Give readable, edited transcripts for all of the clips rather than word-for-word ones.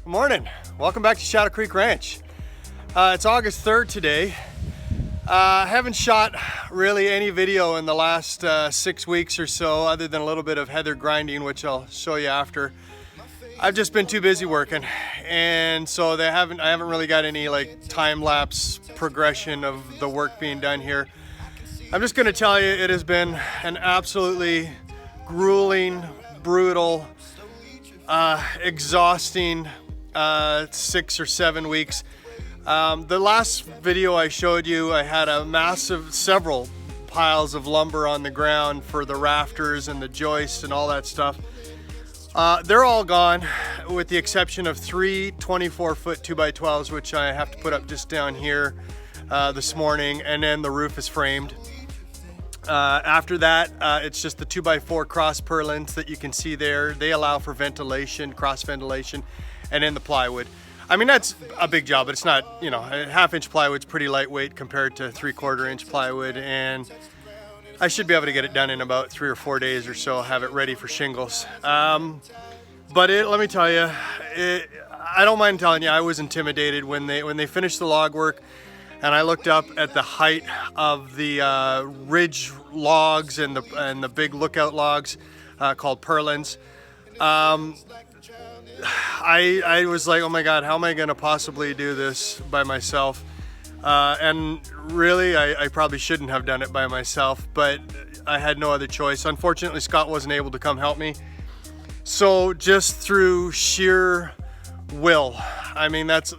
Good morning. Welcome back to Shadow Creek Ranch. It's August 3rd today. I haven't shot really any video in the last 6 weeks or so, other than a little bit of heather grinding, which I'll show you after. I've just been too busy working, and so I haven't really got any like time-lapse progression of the work being done here. I'm just going to tell you, it has been an absolutely grueling, brutal, exhausting 6 or 7 weeks. The last video I showed you, I had several piles of lumber on the ground for the rafters and the joists and all that stuff. They're all gone, with the exception of 3 24-foot 2x12s, which I have to put up just down here this morning, and then the roof is framed. After that, it's just the 2x4 cross purlins that you can see there. They allow for ventilation, cross ventilation, and then the plywood. I mean, that's a big job, but it's not, you know, a 1/2-inch plywood's pretty lightweight compared to 3/4-inch plywood, and I should be able to get it done in about 3 or 4 days or so, have it ready for shingles. But let me tell you, I don't mind telling you, I was intimidated when they finished the log work. And I looked up at the height of the ridge logs and the big lookout logs called purlins. I was like, oh my God, how am I going to possibly do this by myself? And really, I probably shouldn't have done it by myself, but I had no other choice. Unfortunately, Scott wasn't able to come help me. So just through sheer will, I mean, that's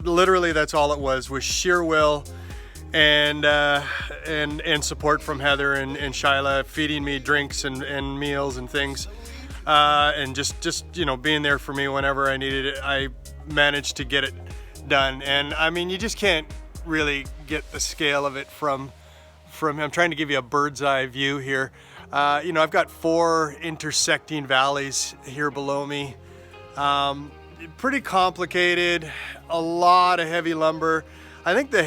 all it was sheer will. And support from Heather and Shyla, feeding me drinks and meals and things, and just you know, being there for me whenever I needed it. I managed to get it done, and I mean, you just can't really get the scale of it from I'm trying to give you a bird's eye view here. You know, I've got 4 intersecting valleys here below me. Pretty complicated, a lot of heavy lumber. I think the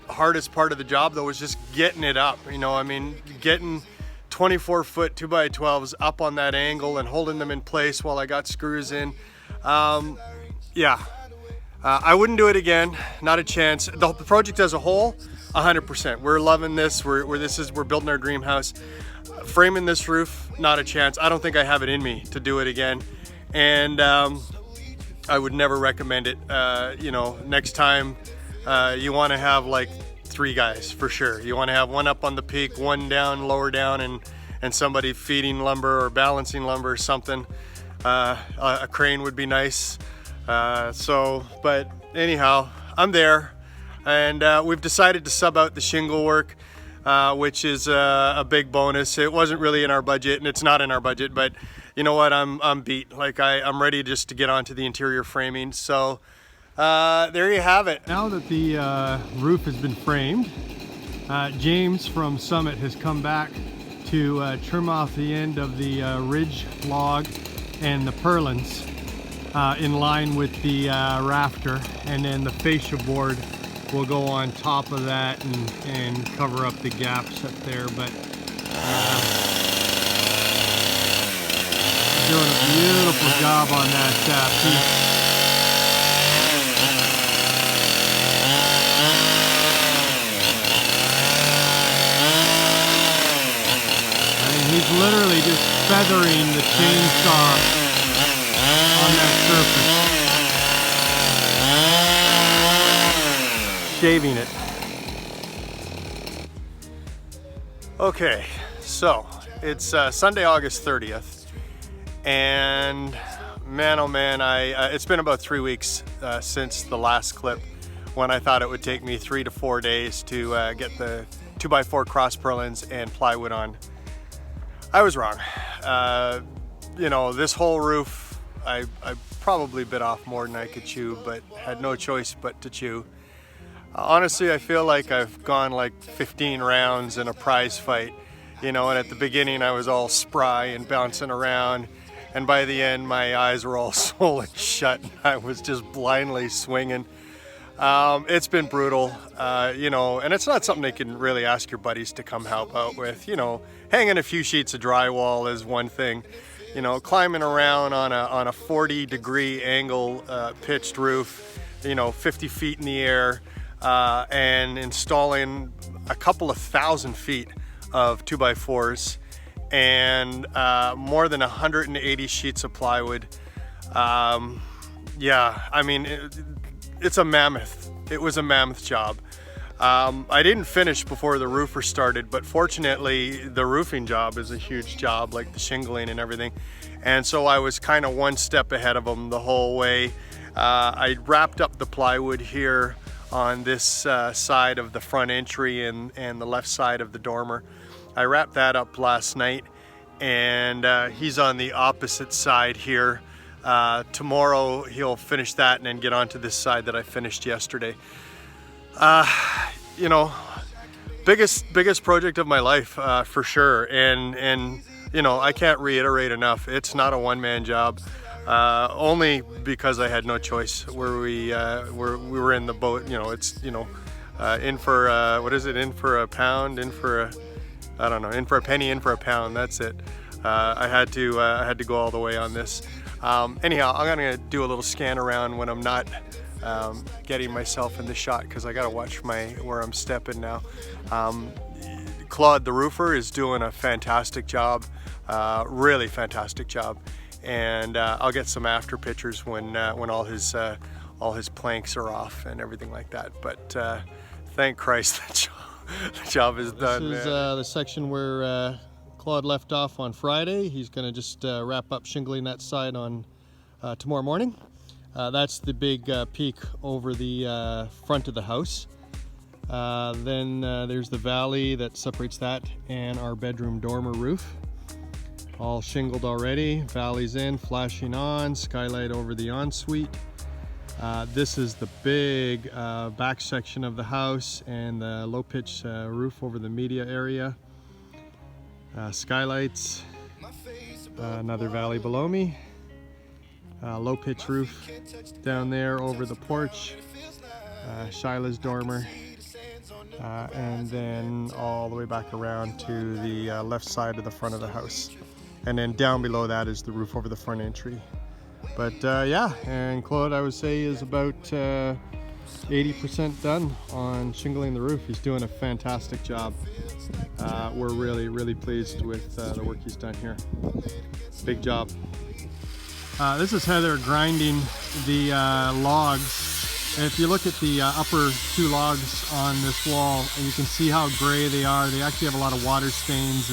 hardest part of the job though was just getting it up, you know. I mean, getting 24-foot 2x12s up on that angle and holding them in place while I got screws in. Yeah, I wouldn't do it again, not a chance. The project as a whole, 100%. We're loving this. We're building our dream house. Framing this roof, not a chance. I don't think I have it in me to do it again, and I would never recommend it. You know, next time you want to have like 3 guys for sure. You want to have one up on the peak, one down, lower down, and somebody feeding lumber or balancing lumber or something. A crane would be nice. But anyhow, I'm there, and we've decided to sub out the shingle work, which is a big bonus. It wasn't really in our budget, and it's not in our budget, but you know what? I'm beat. Like I'm ready just to get onto the interior framing. So there you have it. Now that the roof has been framed, James from Summit has come back to trim off the end of the ridge log and the purlins in line with the rafter, and then the fascia board will go on top of that and cover up the gaps up there. But doing a beautiful job on that piece. He's literally just feathering the chainsaw on that surface. Shaving it. Okay, so it's Sunday, August 30th, and man, oh man, it's been about 3 weeks since the last clip, when I thought it would take me 3 to 4 days to get the 2x4 cross purlins and plywood on. I was wrong. You know, this whole roof, I probably bit off more than I could chew, but had no choice but to chew. Honestly, I feel like I've gone like 15 rounds in a prize fight, you know, and at the beginning I was all spry and bouncing around, and by the end my eyes were all swollen shut and I was just blindly swinging. It's been brutal, you know, and it's not something you can really ask your buddies to come help out with. You know, hanging a few sheets of drywall is one thing. you know, climbing around on a 40-degree angle pitched roof, you know, 50 feet in the air, and installing a couple of thousand feet of 2x4s and more than 180 sheets of plywood. Yeah, I mean, it's a mammoth. It was a mammoth job. I didn't finish before the roofer started, but fortunately the roofing job is a huge job, like the shingling and everything. And so I was kind of one step ahead of them the whole way. I wrapped up the plywood here on this side of the front entry and the left side of the dormer. I wrapped that up last night, and he's on the opposite side here. Tomorrow he'll finish that and then get onto this side that I finished yesterday. You know, biggest project of my life, for sure. And you know, I can't reiterate enough, it's not a one-man job, only because I had no choice. Where we were in the boat, you know, it's, you know, in for what is it, in for a pound, in for a, I don't know, in for a penny, in for a pound, that's it. I had to go all the way on this. Anyhow, I'm gonna do a little scan around when I'm not getting myself in the shot, because I gotta watch where I'm stepping now. Claude the roofer is doing a fantastic job, really fantastic job, and I'll get some after pictures when all his planks are off and everything like that. But thank Christ the job is done. This is the section where Claude left off on Friday. He's gonna just wrap up shingling that side on tomorrow morning. That's the big peak over the front of the house. Then there's the valley that separates that and our bedroom dormer roof. All shingled already, valley's in, flashing on, skylight over the ensuite. This is the big back section of the house and the low pitch roof over the media area. Skylights, another valley below me. Low pitch roof down there over the porch, Shyla's dormer, and then all the way back around to the left side of the front of the house. And then down below that is the roof over the front entry. But yeah, and Claude, I would say, is about 80% done on shingling the roof. He's doing a fantastic job. We're really pleased with the work he's done here. Big job. This is Heather grinding the logs. And if you look at the upper two logs on this wall, and you can see how gray they are. They actually have a lot of water stains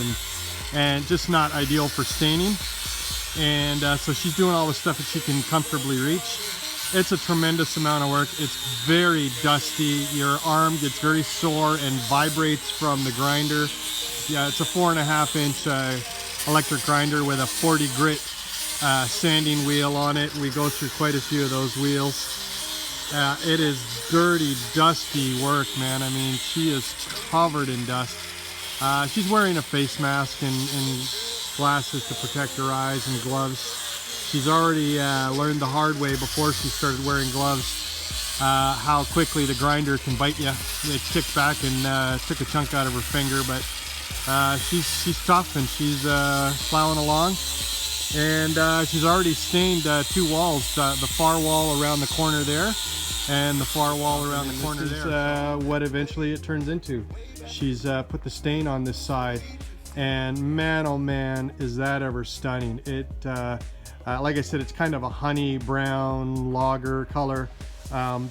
and just not ideal for staining. And so she's doing all the stuff that she can comfortably reach. It's a tremendous amount of work. It's very dusty. Your arm gets very sore and vibrates from the grinder. Yeah, it's a 4.5-inch electric grinder with a 40 grit sanding wheel on it. We go through quite a few of those wheels. It is dirty, dusty work, man. I mean, she is covered in dust. She's wearing a face mask and glasses to protect her eyes and gloves. She's already learned the hard way before she started wearing gloves how quickly the grinder can bite you. It kicked back and took a chunk out of her finger, but she's tough and she's plowing along. And she's already stained two walls, the far wall around the corner there and the far wall around the corner there. This is what eventually it turns into. She's put the stain on this side, and man, oh man, is that ever stunning. It like I said, it's kind of a honey brown lager color.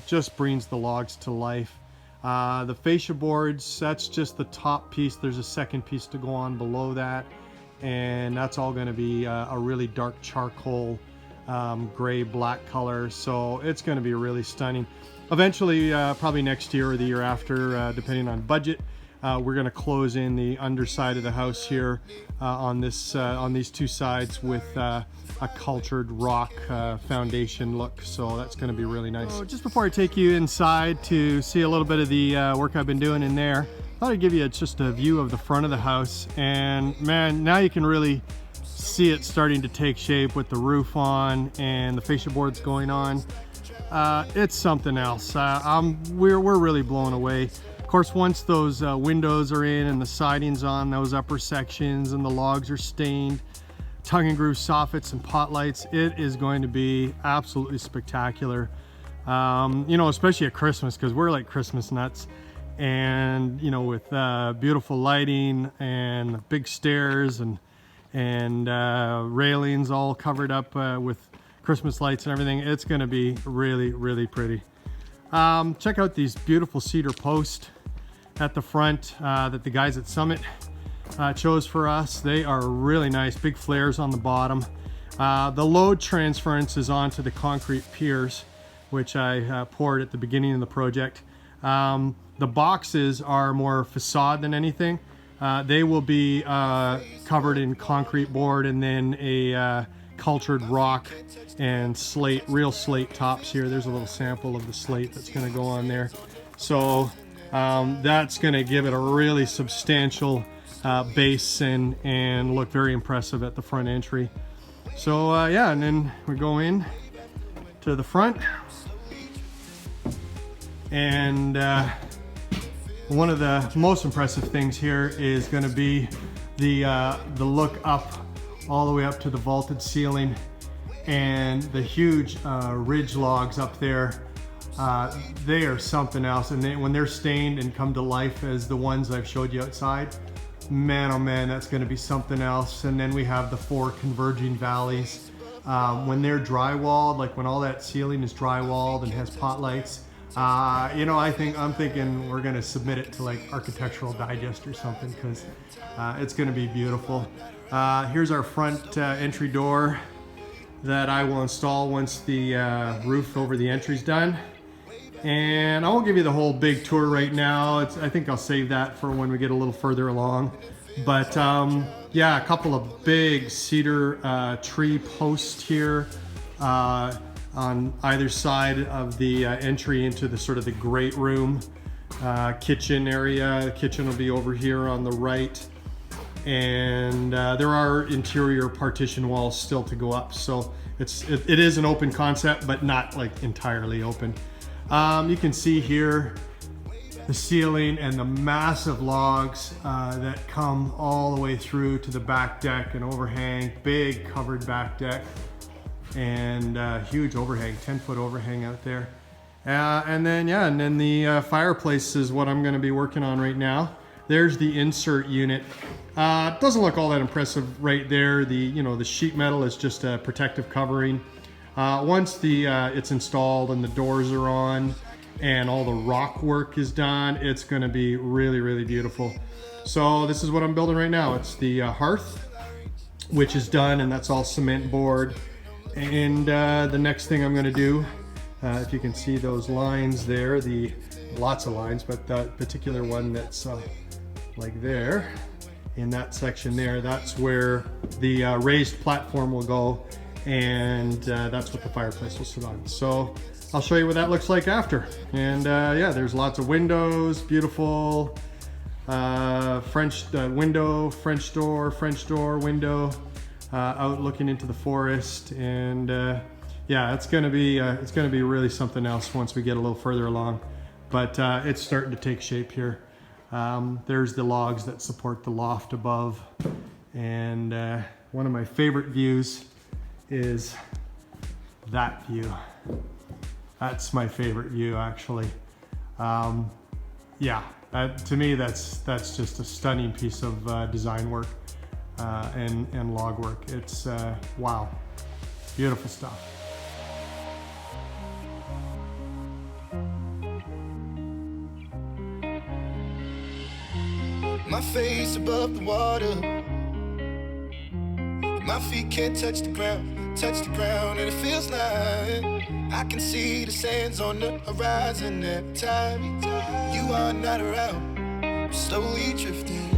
Just brings the logs to life. The fascia boards, that's just the top piece. There's a second piece to go on below that, and that's all going to be a really dark charcoal gray black color. So it's going to be really stunning. Eventually, probably next year or the year after, depending on budget, we're going to close in the underside of the house here on these two sides with a cultured rock foundation look. So that's going to be really nice. So just before I take you inside to see a little bit of the work I've been doing in there, I thought I'd give you just a view of the front of the house. And man, now you can really see it starting to take shape with the roof on and the fascia boards going on. It's something else. We're really blown away. Of course, once those windows are in and the siding's on those upper sections and the logs are stained, tongue and groove soffits and pot lights. It is going to be absolutely spectacular. You know, especially at Christmas, because we're like Christmas nuts. And you know, with beautiful lighting and big stairs and railings all covered up with Christmas lights and everything, it's going to be really, really pretty. Check out these beautiful cedar posts at the front that the guys at Summit chose for us. They are really nice, big flares on the bottom. The load transference is onto the concrete piers, which I poured at the beginning of the project. The boxes are more facade than anything. They will be covered in concrete board and then a cultured rock and slate, real slate tops here. There's a little sample of the slate that's going to go on there. So that's going to give it a really substantial base and look very impressive at the front entry. So yeah, and then we go in to the front, and one of the most impressive things here is going to be the look up all the way up to the vaulted ceiling, and the huge ridge logs up there. They are something else, and when they're stained and come to life as the ones I've showed you outside, man, oh man, that's going to be something else. And then we have the 4 converging valleys. When they're drywalled, like when all that ceiling is drywalled and has pot lights, you know, I'm thinking we're going to submit it to like Architectural Digest or something, because it's going to be beautiful. Here's our front entry door that I will install once the roof over the entry's done. And I won't give you the whole big tour right now. I think I'll save that for when we get a little further along. But yeah, a couple of big cedar tree posts here on either side of the entry into the sort of the great room kitchen area. The kitchen will be over here on the right. And there are interior partition walls still to go up. So it is an open concept, but not like entirely open. You can see here the ceiling and the massive logs that come all the way through to the back deck and overhang, big covered back deck, and huge overhang, 10-foot overhang out there. And then the fireplace is what I'm going to be working on right now. There's the insert unit. It doesn't look all that impressive right there. The sheet metal is just a protective covering. Once it's installed and the doors are on and all the rock work is done, it's going to be really, really beautiful. So this is what I'm building right now. It's the hearth, which is done, and that's all cement board. And the next thing I'm going to do, if you can see those lines there, lots of lines, but that particular one that's like there, in that section there, that's where the raised platform will go, and that's what the fireplace will sit on. So I'll show you what that looks like after. And yeah, there's lots of windows, beautiful French window, French door, window, out looking into the forest. And yeah, it's gonna be really something else once we get a little further along. But it's starting to take shape here. There's the logs that support the loft above, and one of my favorite views is that view. That's my favorite view, actually. Yeah, to me that's just a stunning piece of design work and log work. It's wow, beautiful stuff. My face above the water, my feet can't touch the ground, and it feels like I can see the sands on the horizon every time you are not around. I'm slowly drifting.